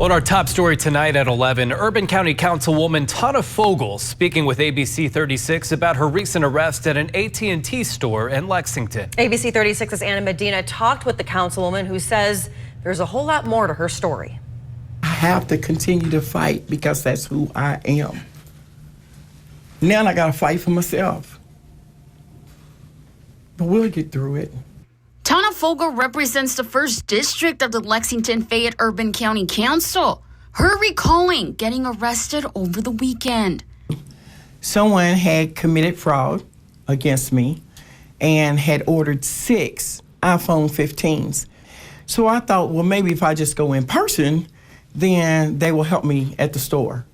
Well, our top story tonight at 11, Urban County Councilwoman Tana Fogel speaking with ABC 36 about her recent arrest at an AT&T store in Lexington. ABC 36's Anna Medina talked with the councilwoman, who says there's a whole lot more to her story. I have to continue to fight because that's who I am. Now I gotta fight for myself. But we'll get through it. Tana Fogel represents the 1st District of the Lexington-Fayette Urban County Council. Her recalling getting arrested over the weekend. Someone had committed fraud against me and had ordered 6 iPhone 15s. So I thought, well, maybe if I just go in person, then they will help me at the store.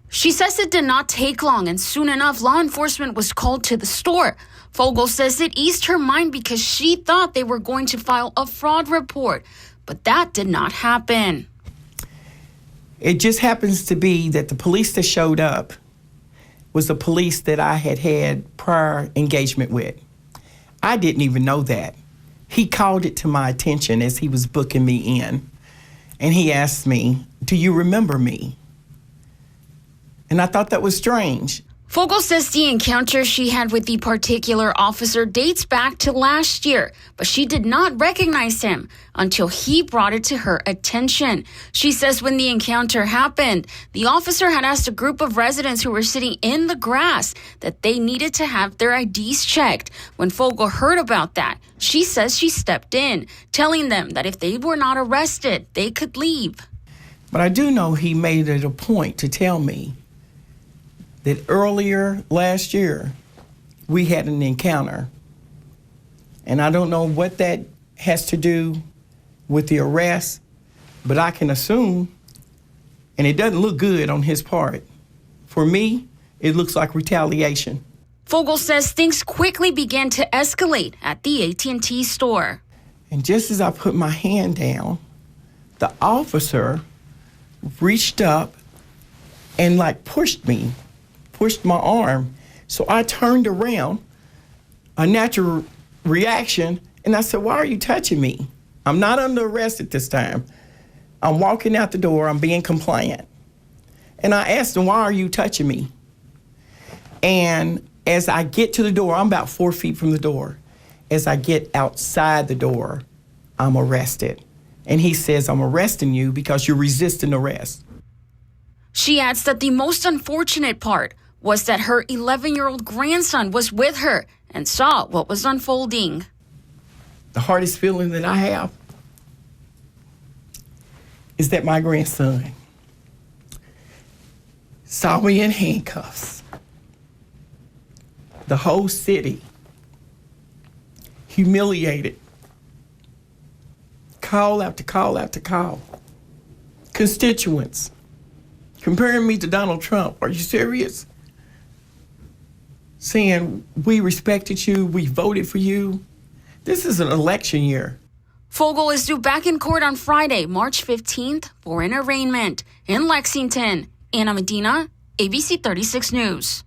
She says it did not take long, and soon enough, law enforcement was called to the store. Fogel says it eased her mind because she thought they were going to file a fraud report, but that did not happen. It just happens to be that the police that showed up was the police that I had prior engagement with. I didn't even know that. He called it to my attention as he was booking me in, and he asked me, "Do you remember me?" And I thought that was strange. Fogel says the encounter she had with the particular officer dates back to last year, but she did not recognize him until he brought it to her attention. She says when the encounter happened, the officer had asked a group of residents who were sitting in the grass that they needed to have their IDs checked. When Fogel heard about that, she says she stepped in, telling them that if they were not arrested, they could leave. But I do know he made it a point to tell me that earlier last year, we had an encounter. And I don't know what that has to do with the arrest, but I can assume, and it doesn't look good on his part. For me, it looks like retaliation. Fogel says things quickly began to escalate at the AT&T store. And just as I put my hand down, the officer reached up and pushed my arm. So I turned around, a natural reaction, and I said, "Why are you touching me? I'm not under arrest at this time. I'm walking out the door, I'm being compliant." And I asked him, "Why are you touching me?" And as I get to the door, I'm about 4 feet from the door. As I get outside the door, I'm arrested. And he says, "I'm arresting you because you're resisting arrest." She adds that the most unfortunate part was that her 11-year-old grandson was with her and saw what was unfolding. The hardest feeling that I have is that my grandson saw me in handcuffs. The whole city humiliated. Call after call after call. Constituents comparing me to Donald Trump. Are you serious? Saying, "We respected you, we voted for you." This is an election year. Fogel is due back in court on Friday, March 15th, for an arraignment. In Lexington, Anna Medina, ABC 36 News.